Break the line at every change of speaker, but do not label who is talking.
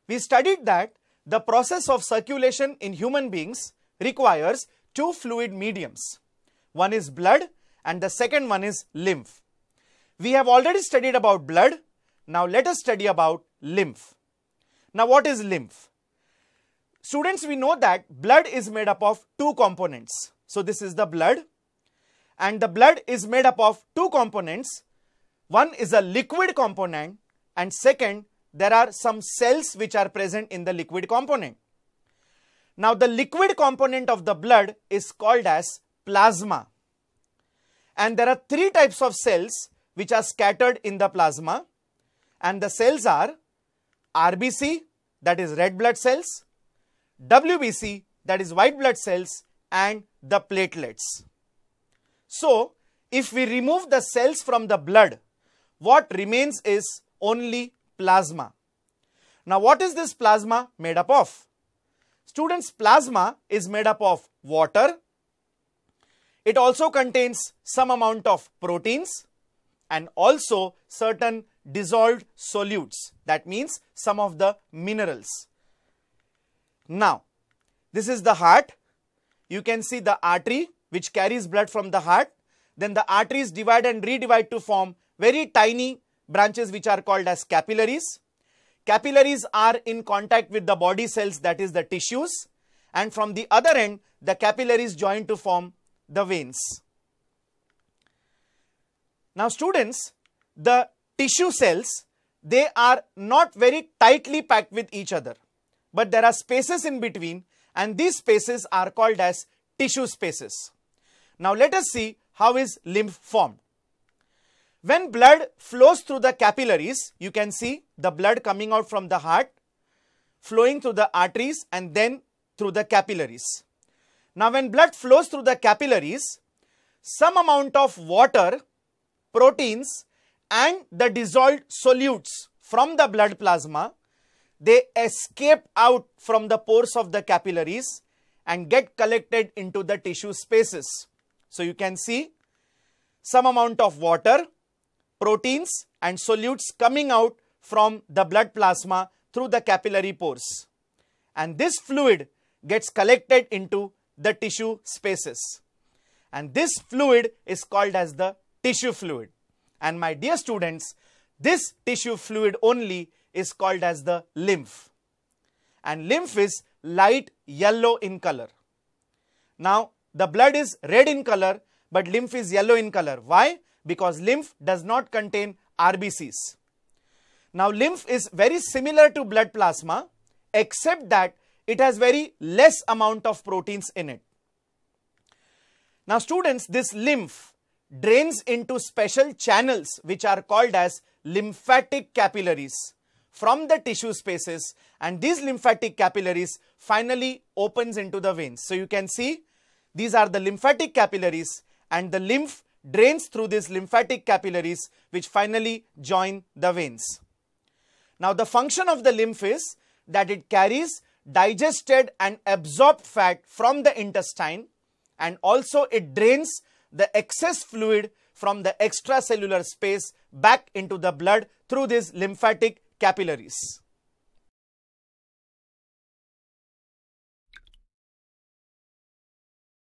we studied that the process of circulation in human beings requires two fluid mediums. One is blood and the second one is lymph. We have already studied about blood. Now let us study about lymph. Now what is lymph? Students, we know that blood is made up of two components. So this is the blood, and the blood is made up of two components. One is a liquid component, and second, there are some cells which are present in the liquid component. Now the liquid component of the blood is called as plasma, and there are three types of cells which are scattered in the plasma, and the cells are RBC, that is red blood cells, WBC, that is white blood cells, and the platelets. So if we remove the cells from the blood, what remains is only plasma. Now what is this plasma made up of? Students, plasma is made up of water. It also contains some amount of proteins and also certain dissolved solutes. That means some of the minerals. Now, this is the heart. You can see the artery which carries blood from the heart. Then the arteries divide and redivide to form very tiny branches which are called as capillaries. Capillaries are in contact with the body cells, that is the tissues, and from the other end the capillaries join to form the veins. Now students, the tissue cells, they are not very tightly packed with each other, but there are spaces in between, and these spaces are called as tissue spaces. Now let us see how is lymph formed. When blood flows through the capillaries, you can see the blood coming out from the heart, flowing through the arteries and then through the capillaries. Now when blood flows through the capillaries, some amount of water, proteins and the dissolved solutes from the blood plasma, they escape out from the pores of the capillaries and get collected into the tissue spaces. So you can see some amount of water, proteins and solutes coming out from the blood plasma through the capillary pores, and this fluid gets collected into the tissue spaces, and this fluid is called as the tissue fluid. And my dear students, this tissue fluid only is called as the lymph, and lymph is light yellow in color. Now the blood is red in color, but lymph is yellow in color. Why? Because lymph does not contain RBCs. Now lymph is very similar to blood plasma, except that it has very less amount of proteins in it. Now students, this lymph drains into special channels which are called as lymphatic capillaries from the tissue spaces, and these lymphatic capillaries finally opens into the veins. So you can see these are the lymphatic capillaries, and the lymph drains through these lymphatic capillaries which finally join the veins. Now the function of the lymph is that it carries digested and absorbed fat from the intestine, and also it drains the excess fluid from the extracellular space back into the blood through these lymphatic capillaries.